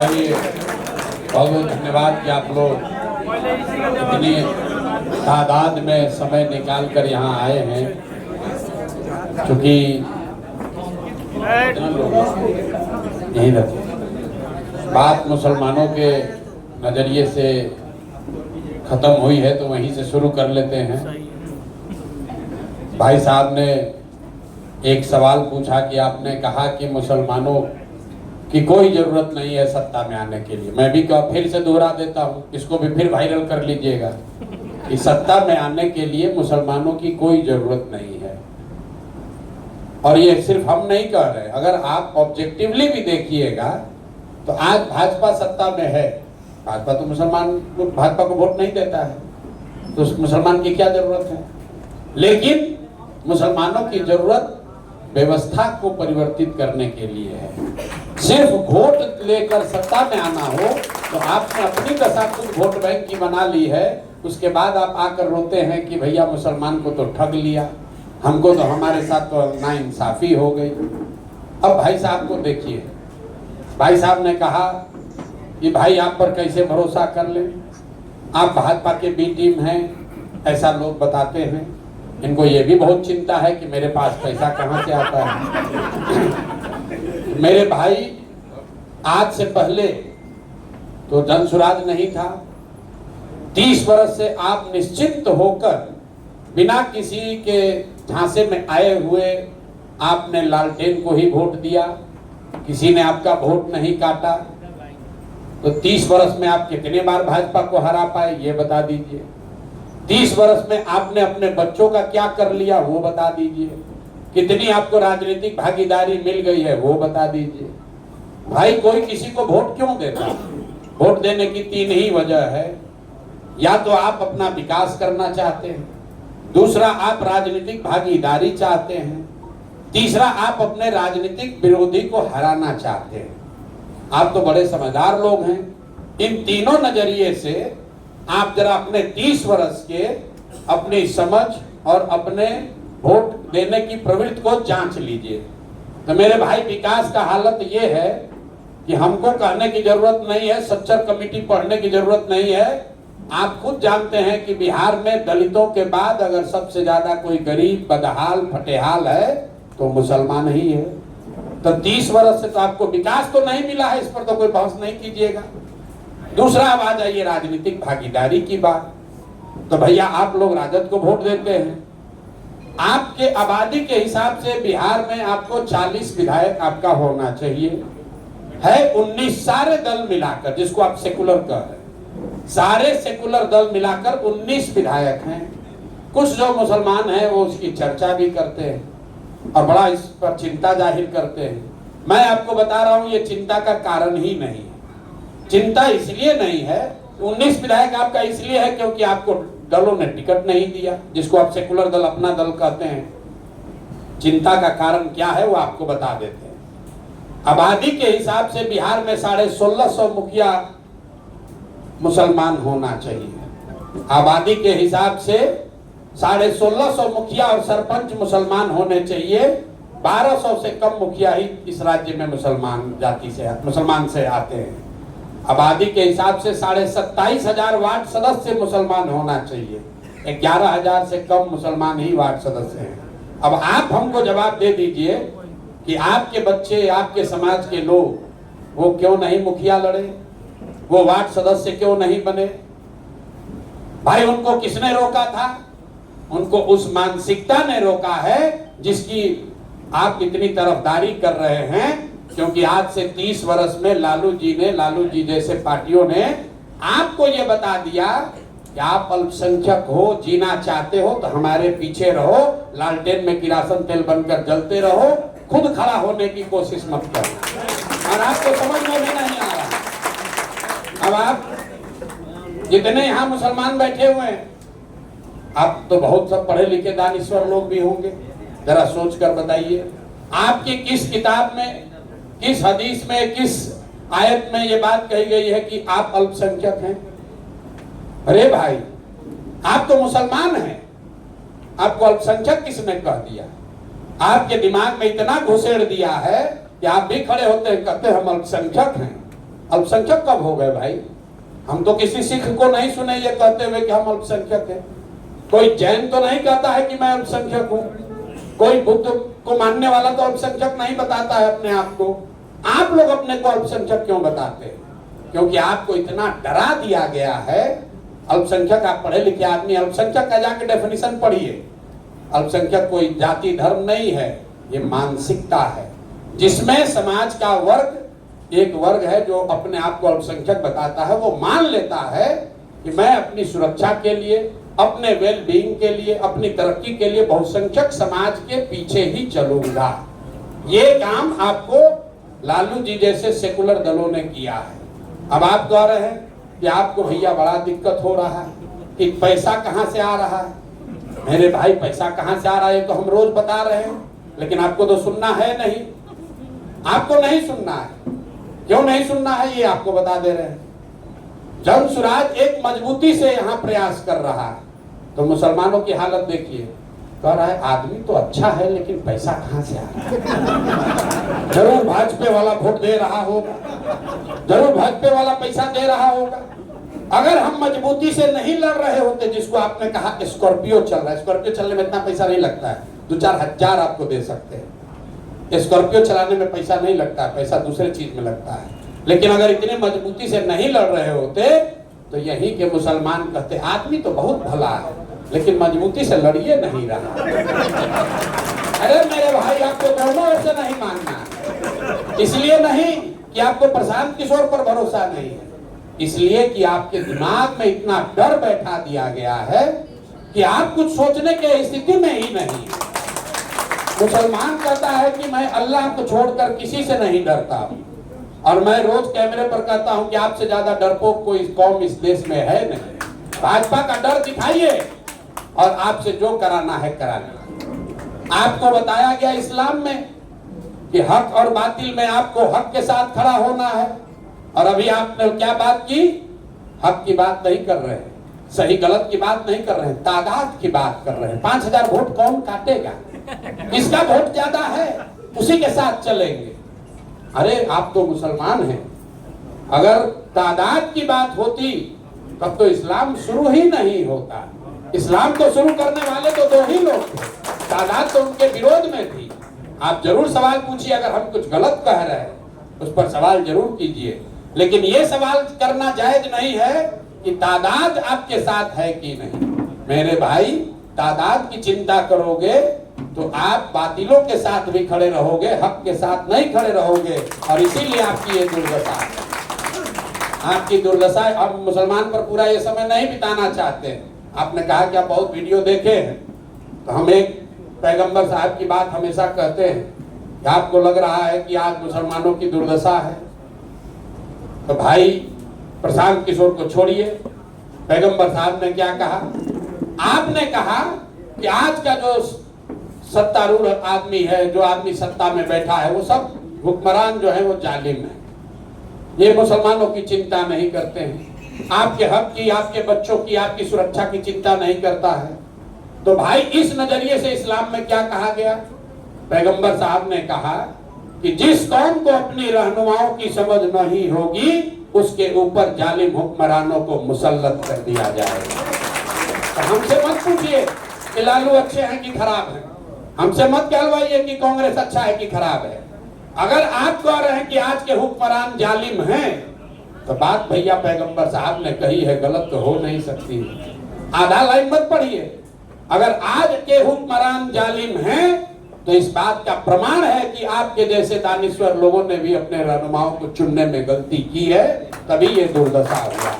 बहुत बहुत धन्यवाद कि आप लोग इतनी तादाद में समय निकाल कर यहाँ आए हैं, क्योंकि यही रहते बात मुसलमानों के नज़रिए से ख़त्म हुई है तो वहीं से शुरू कर लेते हैं। भाई साहब ने एक सवाल पूछा कि आपने कहा कि मुसलमानों की कोई ज़रूरत नहीं है सत्ता में आने के लिए। मैं भी फिर से दोहरा देता हूँ, इसको भी फिर वायरल कर लीजिएगा कि सत्ता में आने के लिए मुसलमानों की कोई ज़रूरत नहीं है। और ये सिर्फ हम नहीं कह रहे, अगर आप ऑब्जेक्टिवली भी देखिएगा तो आज भाजपा सत्ता में है। भाजपा तो भाजपा को वोट नहीं देता है, तो उस मुसलमान की क्या जरूरत है। लेकिन मुसलमानों की जरूरत व्यवस्था को परिवर्तित करने के लिए है। सिर्फ वोट लेकर सत्ता में आना हो तो आपने अपनी दशा खुद वोट बैंक की बना ली है। उसके बाद आप आकर रोते हैं कि भैया मुसलमान को तो ठग लिया, हमको तो हमारे साथ तो नाइंसाफी हो गई। अब भाई साहब को देखिए, भाई साहब ने कहा कि भाई आप पर कैसे भरोसा कर लें, आप भाजपा के बी टीम हैं, ऐसा लोग बताते हैं। इनको ये भी बहुत चिंता है कि मेरे पास पैसा कहाँ से आता है। मेरे भाई, आज से पहले तो जनसुराज नहीं था। 30 वर्ष से आप निश्चिंत होकर बिना किसी के झांसे में आए हुए आपने लालटेन को ही वोट दिया, किसी ने आपका वोट नहीं काटा। तो 30 वर्ष में आप कितने बार भाजपा को हरा पाए ये बता दीजिए। 30 वर्ष में आपने अपने बच्चों का क्या कर लिया वो बता दीजिए। कितनी आपको राजनीतिक भागीदारी मिल गई है वो बता दीजिए। भाई, कोई किसी को वोट क्यों देता? वोट देने की 3 ही वजह है। या तो आप अपना विकास करना चाहते हैं, दूसरा आप राजनीतिक भागीदारी चाहते हैं, तीसरा आप अपने राजनीतिक विरोधी को हराना चाहते हैं। आप तो बड़े समझदार लोग हैं। इन तीनों नजरिए से आप जरा अपने 30 वर्ष के अपनी समझ और अपने वोट देने की प्रवृत्ति को जांच लीजिए। तो मेरे भाई, विकास का हालत ये है कि हमको कहने की जरूरत नहीं है, सच्चर कमेटी पढ़ने की जरूरत नहीं है। आप खुद जानते हैं कि बिहार में दलितों के बाद अगर सबसे ज्यादा कोई गरीब, बदहाल, फटेहाल है तो मुसलमान ही है। तो 30 वर्ष से तो आपको विकास तो नहीं मिला है, इस पर तो कोई बहस नहीं कीजिएगा। दूसरा, अब आ जाइए राजनीतिक भागीदारी की बात। तो भैया, आप लोग राजद को वोट देते हैं। आपके आबादी के हिसाब से बिहार में आपको 40 विधायक आपका होना चाहिए, है 19 सारे दल मिलाकर, जिसको आप सेकुलर कह रहे हैं, सारे सेकुलर दल मिलाकर 19 विधायक हैं। कुछ जो मुसलमान हैं वो उसकी चर्चा भी करते हैं और बड़ा इस पर चिंता जाहिर करते हैं। मैं आपको बता रहा हूं, ये चिंता का कारण ही नहीं है। चिंता इसलिए नहीं है, 19 विधायक आपका इसलिए है क्योंकि आपको दलों ने टिकट नहीं दिया, जिसको आप सेकुलर दल अपना दल कहते हैं। चिंता का कारण क्या है वो आपको बता देते हैं। आबादी के हिसाब से बिहार में 1650 मुखिया मुसलमान होना चाहिए। आबादी के हिसाब से 1650 मुखिया और सरपंच मुसलमान होने चाहिए। 1200 से कम मुखिया ही इस राज्य में मुसलमान से आते हैं। आबादी के हिसाब से 27,500 वार्ड सदस्य मुसलमान होना चाहिए। 11,000 से कम मुसलमान ही वार्ड सदस्य हैं। अब आप हमको जवाब दे दीजिए कि आपके बच्चे, आपके समाज के लोग वो क्यों नहीं मुखिया लड़े, वो वार्ड सदस्य क्यों नहीं बने? भाई, उनको किसने रोका था? उनको उस मानसिकता ने रोका है जिसकी आप इतनी तरफदारी कर रहे हैं। क्योंकि आज से 30 वर्ष में लालू जी जैसे पार्टियों ने आपको ये बता दिया कि आप अल्पसंख्यक हो, जीना चाहते हो तो हमारे पीछे रहो, लालटेन में किरासन तेल बनकर जलते रहो, खुद खड़ा होने की कोशिश मत करना। और आपको समझ में भी नहीं आ रहा। अब आप जितने यहाँ मुसलमान बैठे हुए हैं, आप तो बहुत सब पढ़े लिखे दानिश्वर लोग भी होंगे, जरा सोच कर बताइए, आपकी किस किताब में, किस हदीस में, किस आयत में ये बात कही गई है कि आप अल्पसंख्यक हैं? अरे भाई, आप तो मुसलमान हैं, आपको अल्पसंख्यक किसने कह दिया? आपके दिमाग में इतना घुसेड़ दिया है कि आप भी खड़े होते हैं, कहते हैं हम अल्पसंख्यक हैं। अल्पसंख्यक कब हो गए भाई? हम तो किसी सिख को नहीं सुने ये कहते हुए कि हम अल्पसंख्यक हैं। कोई जैन तो नहीं कहता है कि मैं अल्पसंख्यक हूँ। कोई बुद्ध को मानने वाला तो अल्पसंख्यक नहीं बताता है अपने आप को। आप लोग अपने को अल्पसंख्यक क्यों बताते हैं? क्योंकि आपको इतना डरा दिया गया है। अल्पसंख्यक, आप पढ़े लिखे आदमी, अल्पसंख्यक का जाके डेफिनेशन पढ़िए। अल्पसंख्यक कोई जाति धर्म नहीं है, ये मानसिकता है, जिसमें समाज का वर्ग, एक वर्ग है जो अपने आप को अल्पसंख्यक बताता है। वो मान लेता है कि मैं अपनी सुरक्षा के लिए, अपने वेल बीइंग के लिए, अपनी तरक्की के लिए बहुसंख्यक समाज के पीछे ही चलूंगा। ये काम आपको लालू जी जैसे सेकुलर दलों ने किया है। अब आप कह रहे हैं कि आपको भैया बड़ा दिक्कत हो रहा है कि पैसा कहां से आ रहा है। मेरे भाई, पैसा कहां से आ रहा है तो हम रोज बता रहे हैं, लेकिन आपको तो सुनना है नहीं। आपको नहीं सुनना है। क्यों नहीं सुनना है ये आपको बता दे रहे हैं। जन सुराज एक मजबूती से यहाँ प्रयास कर रहा है, तो मुसलमानों की हालत देखिए। कह रहा है आदमी तो अच्छा है लेकिन पैसा कहां से आ रहा है। जरूर भाजपा वाला वोट दे रहा होगा, जरूर भाजपा वाला पैसा दे रहा होगा। अगर हम मजबूती से नहीं लड़ रहे होते, जिसको आपने कहा स्कॉर्पियो चल रहा है, स्कॉर्पियो चलने में इतना पैसा नहीं लगता है, 2-4 हजार आपको दे सकते हैं। स्कॉर्पियो चलाने में पैसा नहीं लगता है, पैसा दूसरे चीज में लगता है। लेकिन अगर इतने मजबूती से नहीं लड़ रहे होते तो यहीं के मुसलमान कहते आदमी तो बहुत भला है लेकिन मजबूती से लड़िए नहीं रहा। अरे मेरे भाई, आपको दोनों ओर से नहीं मानना। इसलिए नहीं कि आपको प्रशांत किशोर पर भरोसा नहीं है, इसलिए कि आपके दिमाग में इतना डर बैठा दिया गया है कि आप कुछ सोचने के स्थिति में ही नहीं। मुसलमान कहता है कि मैं अल्लाह को छोड़कर किसी से नहीं डरता हूं, और मैं रोज कैमरे पर कहता हूं कि आपसे ज्यादा डरपोक कोई कौम इस देश में है नहीं। भाजपा का डर दिखाइए और आपसे जो कराना है कराना। आपको बताया गया इस्लाम में कि हक और बातिल में आपको हक के साथ खड़ा होना है, और अभी आपने क्या बात की? हक की बात नहीं कर रहे हैं, सही गलत की बात नहीं कर रहे हैं, तादाद की बात कर रहे हैं। 5000 वोट कौन काटेगा? किसका वोट ज्यादा है उसी के साथ चलेंगे। अरे आप तो मुसलमान हैं, अगर तादाद की बात होती तब तो इस्लाम शुरू ही नहीं होता। इस्लाम तो शुरू करने वाले तो 2 ही लोग थे, तादाद तो उनके विरोध में थी। आप जरूर सवाल पूछिए, अगर हम कुछ गलत कह रहे हैं उस पर सवाल जरूर कीजिए, लेकिन ये सवाल करना जायज नहीं है कि तादाद आपके साथ है कि नहीं। मेरे भाई, तादाद की चिंता करोगे तो आप बातिलों के साथ भी खड़े रहोगे, हक के साथ नहीं खड़े रहोगे, और इसीलिए आपकी ये दुर्दशा है। आपकी दुर्दशा। अब मुसलमान पर पूरा ये समय नहीं बिताना चाहते हैं। आपने कहा कि आप बहुत वीडियो देखे हैं, तो हम एक पैगंबर साहब की बात हमेशा कहते हैं कि आपको लग रहा है कि आज मुसलमानों की दुर्दशा है, तो भाई प्रशांत किशोर को छोड़िए। पैगंबर साहब ने क्या कहा? आपने कहा कि आज का जो सत्तारूढ़ आदमी है, जो आदमी सत्ता में बैठा है, वो सब हुक्मरान जो है वो जालिम है, ये मुसलमानों की चिंता नहीं करते हैं, आपके हक की, आपके बच्चों की, आपकी सुरक्षा की चिंता नहीं करता है। तो भाई, इस नजरिए से इस्लाम में क्या कहा गया? पैगंबर साहब ने कहा कि जिस कौम को अपनी रहनुमाओं की समझ नहीं होगी उसके ऊपर जालिम हुक्मरानों को मुसल्लत कर दिया जाएगा। तो हमसे मत पूछिए कि लालू अच्छे हैं कि खराब हैं, हमसे मत कहलवाइए कि कांग्रेस अच्छा है कि खराब है। अगर आप कह रहे हैं कि आज के हुक्मरान जालिम हैं, तो बात भैया पैगंबर साहब ने कही है, गलत तो हो नहीं सकती। आधा लाइन मत पढ़िए। अगर आज के हुक्मरान जालिम हैं तो इस बात का प्रमाण है कि आपके जैसे दानिश्वर लोगों ने भी अपने रहनुमाओं को चुनने में गलती की है, तभी ये दुर्दशा हुआ।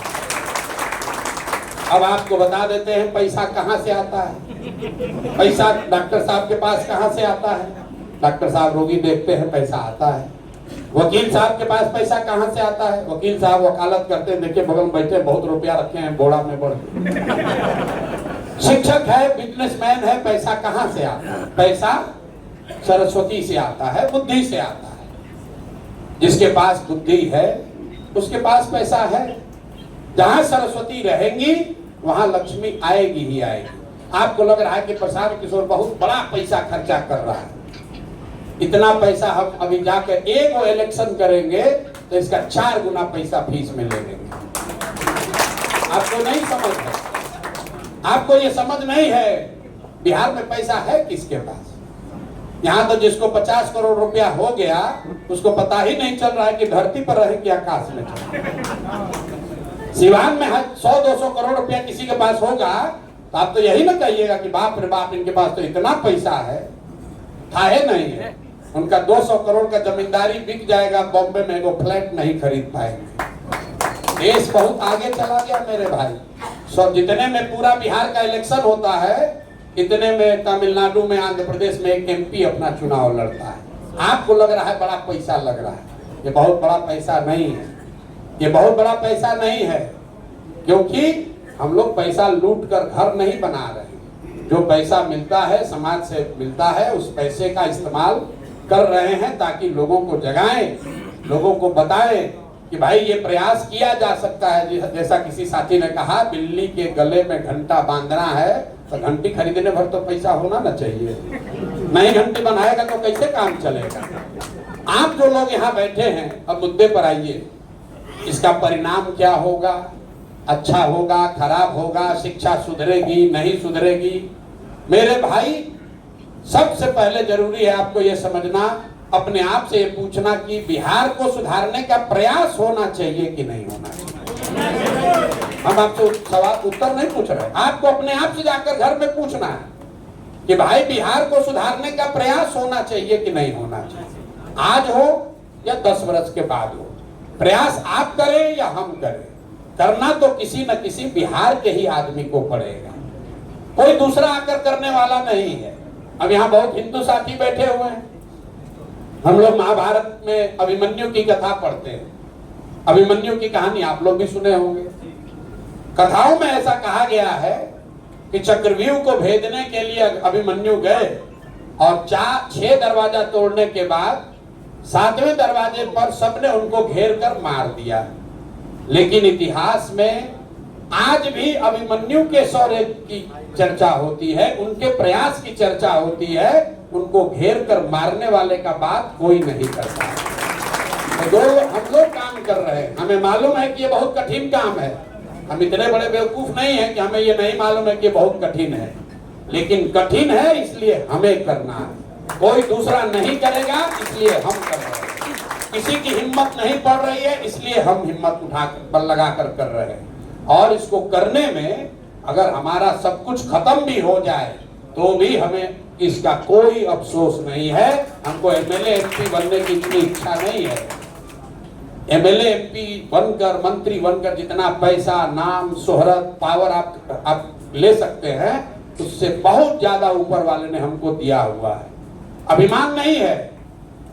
अब आपको बता देते हैं पैसा कहां से आता है। पैसा डॉक्टर साहब के पास कहां से आता है? डॉक्टर साहब रोगी देखते हैं, पैसा आता है। वकील साहब के पास पैसा कहां से आता है? वकील साहब वकालत करते हैं, देखिए बगल में बैठे, बहुत रुपया रखे हैं बोड़ा में बढ़। शिक्षक है, बिजनेसमैन है, पैसा कहां से आता है? पैसा सरस्वती से आता है, बुद्धि से आता है। जिसके पास बुद्धि है उसके पास पैसा है। जहां सरस्वती रहेंगी वहां लक्ष्मी आएगी ही आएगी। आपको लग रहा है कि प्रशांत किशोर बहुत बड़ा पैसा खर्चा कर रहा है, इतना पैसा हम अभी जाकर एक वो इलेक्शन करेंगे तो इसका 4 गुना पैसा फीस में ले लेंगे। आपको नहीं समझ है, आपको ये समझ नहीं है बिहार में पैसा है किसके पास। यहाँ तो जिसको 50 करोड़ रुपया हो गया उसको पता ही नहीं चल रहा है कि धरती पर रहे कि आकाश में चल। सिवान में 100-200 करोड़ रुपया किसी के पास होगा तो आप तो यही ना कहिएगा कि बाप रे बाप इनके पास तो इतना पैसा है। था है नहीं है, उनका 200 करोड़ का जमींदारी बिक जाएगा, बॉम्बे में वो फ्लैट नहीं खरीद पाएंगे। देश बहुत आगे चला गया मेरे भाई। सब जितने में पूरा बिहार का इलेक्शन होता है इतने में तमिलनाडु में, आंध्र प्रदेश में एक MP अपना चुनाव लड़ता है। आपको लग रहा है बड़ा पैसा लग रहा है, ये बहुत बड़ा पैसा नहीं है, ये बहुत बड़ा पैसा नहीं है। क्योंकि हम लोग पैसा लूट कर घर नहीं बना रहे, जो पैसा मिलता है समाज से मिलता है उस पैसे का इस्तेमाल कर रहे हैं ताकि लोगों को जगाएं, लोगों को बताएं कि भाई ये प्रयास किया जा सकता है। जैसा किसी साथी ने कहा बिल्ली के गले में घंटा बांधना है तो घंटी खरीदने भर तो पैसा होना ना चाहिए, नहीं घंटी बनाएगा तो कैसे काम चलेगा। आप जो लोग यहाँ बैठे हैं अब मुद्दे पर आइए, इसका परिणाम क्या होगा, अच्छा होगा खराब होगा, शिक्षा सुधरेगी नहीं सुधरेगी। मेरे भाई सबसे पहले जरूरी है आपको ये समझना, अपने आप से ये पूछना कि बिहार को सुधारने का प्रयास होना चाहिए कि नहीं होना चाहिए। हम आपसे सवाल उत्तर नहीं पूछ रहे, आपको अपने आप से जाकर घर में पूछना है कि भाई बिहार को सुधारने का प्रयास होना चाहिए कि नहीं होना चाहिए। आज हो या 10 वर्ष के बाद हो, प्रयास आप करें या हम करें, करना तो किसी न किसी बिहार के ही आदमी को पड़ेगा, कोई दूसरा आकर करने वाला नहीं है। अब यहाँ बहुत हिंदू साथी बैठे हुए हैं, हम लोग महाभारत में अभिमन्यु की कथा पढ़ते हैं। अभिमन्यु की कहानी आप लोग भी सुने होंगे। कथाओं में ऐसा कहा गया है कि चक्रव्यूह को भेदने के लिए अभिमन्यु गए और 6 दरवाजा तोड़ने के बाद 7वें दरवाजे पर सबने उनको घेर कर मार दिया। लेकिन इतिहास में आज भी अभिमन्यु के शौर्य की चर्चा होती है, उनके प्रयास की चर्चा होती है, उनको घेर कर मारने वाले का बात कोई नहीं करता। तो हम लोग काम कर रहे हैं, हमें मालूम है कि ये बहुत कठिन काम है, हम इतने बड़े बेवकूफ नहीं है कि हमें ये नहीं मालूम है कि ये बहुत कठिन है, लेकिन कठिन है इसलिए हमें करना है, कोई दूसरा नहीं करेगा इसलिए हम कर रहे हैं। किसी की हिम्मत नहीं पड़ रही है इसलिए हम हिम्मत उठा बल लगा कर रहे हैं। और इसको करने में अगर हमारा सब कुछ खत्म भी हो जाए तो भी हमें इसका कोई अफसोस नहीं है। हमको MLA MP बनने की इतनी इच्छा नहीं है। MLA MP बनकर, मंत्री बनकर जितना पैसा, नाम, शोहरत, पावर आप ले सकते हैं उससे बहुत ज्यादा ऊपर वाले ने हमको दिया हुआ है। अभिमान नहीं है,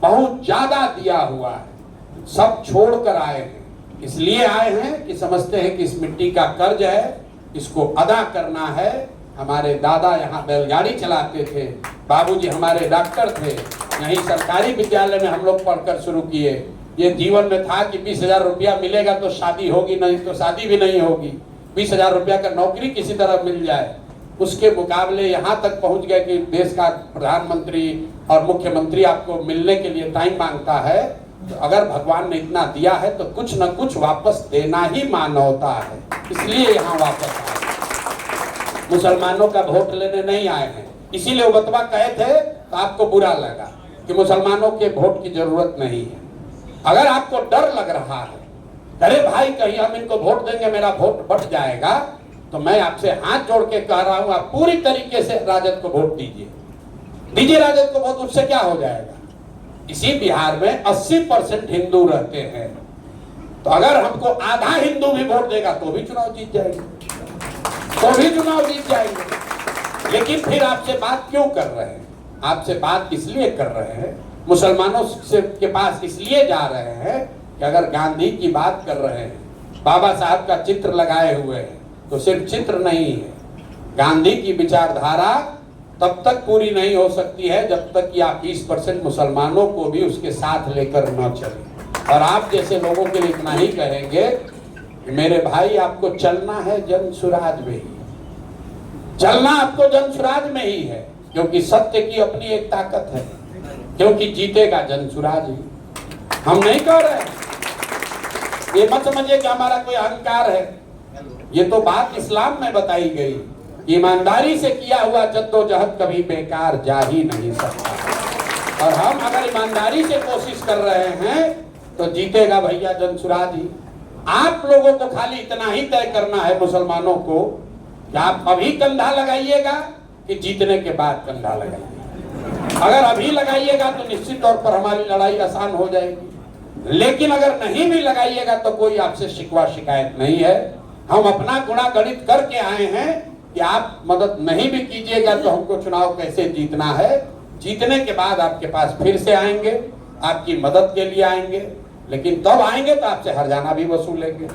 बहुत ज्यादा दिया हुआ है। सब छोड़ कर आए हैं, इसलिए आए हैं कि समझते हैं कि इस मिट्टी का कर्ज है, इसको अदा करना है। हमारे दादा यहाँ बैलगाड़ी चलाते थे, बाबूजी हमारे डॉक्टर थे, यहीं सरकारी विद्यालय में हम लोग पढ़कर शुरू किए। ये जीवन में था कि 20,000 रुपया मिलेगा तो शादी होगी, नहीं तो शादी भी नहीं होगी। 20,000 रुपया का नौकरी किसी तरह मिल जाए, उसके मुकाबले यहाँ तक पहुँच गए कि देश का प्रधानमंत्री और मुख्यमंत्री आपको मिलने के लिए टाइम मांगता है। तो अगर भगवान ने इतना दिया है तो कुछ न कुछ वापस देना ही मानवता है, इसलिए यहाँ वापस आए। मुसलमानों का वोट लेने नहीं आए हैं, इसीलिए वो बतवा कहे थे तो आपको बुरा लगा कि मुसलमानों के वोट की जरूरत नहीं है। अगर आपको डर लग रहा है, अरे भाई कहीं हम इनको वोट देंगे मेरा वोट बढ़ जाएगा, तो मैं आपसे हाथ जोड़ के कह रहा हूं आप पूरी तरीके से राजद को वोट दीजिए राजद को वोट। उससे क्या हो जाएगा? इसी बिहार में 80% हिंदू रहते हैं, तो अगर हमको आधा हिंदू भी वोट देगा तो भी चुनाव जीत जाएंगे, लेकिन फिर आपसे बात क्यों कर रहे हैं? आपसे बात इसलिए कर रहे हैं, मुसलमानों से के पास इसलिए जा रहे हैं कि अगर गांधी की बात कर रहे हैं, बाबा साहब का चित्र लगाए हुए हैं, तो सिर्फ चित्र नहीं है, गांधी की विचारधारा तब तक पूरी नहीं हो सकती है जब तक कि आप 20% मुसलमानों को भी उसके साथ लेकर न चलें। और आप जैसे लोगों के लिए इतना ही कहेंगे कि मेरे भाई आपको चलना है जन सुराज में ही, चलना आपको जन सुराज में ही है, क्योंकि सत्य की अपनी एक ताकत है क्योंकि जीतेगा जनसुराज ही। हम नहीं कह रहे, ये मत समझिए कि हमारा कोई अहंकार है। ये तो बात इस्लाम में बताई गई, ईमानदारी से किया हुआ जद्दोजहद कभी बेकार जा ही नहीं सकता। और हम अगर ईमानदारी से कोशिश कर रहे हैं तो जीतेगा भैया जनसुराज ही। आप लोगों को खाली इतना ही तय करना है मुसलमानों को कि आप अभी कंधा लगाइएगा कि जीतने के बाद कंधा लगाइएगा। अगर अभी लगाइएगा तो निश्चित तौर पर हमारी लड़ाई आसान हो जाएगी, लेकिन अगर नहीं भी लगाइएगा तो कोई आपसे शिकवा शिकायत नहीं है। हम अपना गुणा गणित करके आए हैं कि आप मदद नहीं भी कीजिएगा तो हमको चुनाव कैसे जीतना है। जीतने के बाद आपके पास फिर से आएंगे, आपकी मदद के लिए आएंगे, लेकिन तब आएंगे तो आपसे हर्जाना भी वसूलेंगे।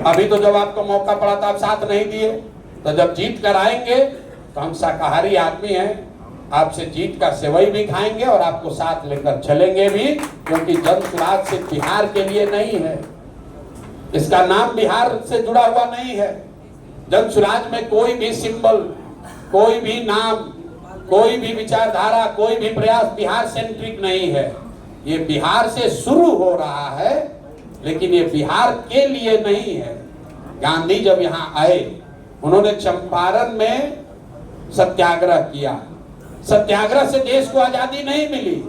अभी तो जब आपको मौका पड़ा था आप साथ नहीं दिए, तो जब जीत कर आएंगे तो हम शाकाहारी आदमी हैं, आपसे जीत का सेवई भी खाएंगे और आपको साथ लेकर चलेंगे भी, क्योंकि जनसुराज सिर्फ बिहार के लिए नहीं है, इसका नाम बिहार से जुड़ा हुआ नहीं है। जनसुराज में कोई भी सिंबल, कोई भी नाम, कोई भी विचारधारा, कोई भी प्रयास बिहार सेंट्रिक नहीं है। ये बिहार से शुरू हो रहा है, लेकिन ये बिहार के लिए नहीं है। गांधी जब यहाँ आए, उन्होंने चंपारण में सत्याग्रह किया। सत्याग्रह से देश को आजादी नहीं मिली,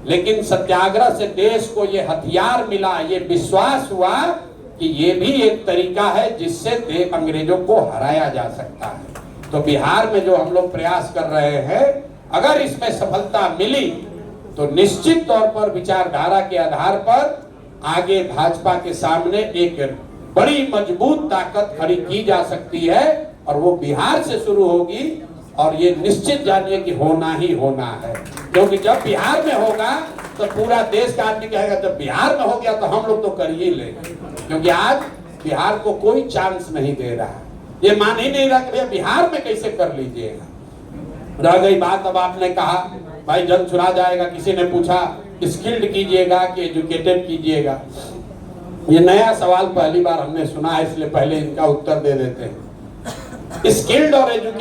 लेकिन सत्याग्रह से देश को ये हथियार मिला, ये विश्वास हुआ कि ये भी एक तरीका है जिससे अंग्रेजों को हराया जा सकता है। तो बिहार में जो हम लोग प्रयास कर रहे हैं, अगर इसमें सफलता मिली तो निश्चित तौर पर विचारधारा के आधार पर आगे भाजपा के सामने एक बड़ी मजबूत ताकत खड़ी की जा सकती है, और वो बिहार से शुरू होगी। और ये निश्चित जानिए कि होना ही होना है, क्योंकि जब बिहार में होगा तो पूरा देश का आदमी कहेगा जब बिहार में हो गया तो हम लोग तो कर ही लेंगे, क्योंकि आज बिहार को कोई चांस नहीं दे रहा है। ये मान ही नहीं रहा कि बिहार में कैसे कर लीजिएगा। रह गई बात, अब आपने कहा भाई जनसुराज आएगा, किसी ने पूछा स्किल्ड कीजिएगा कि एजुकेटेड कीजिएगा। ये नया सवाल पहली बार हमने सुना है, इसलिए पहले इनका उत्तर दे देते हैं। स्किल्ड और एजुकेटेड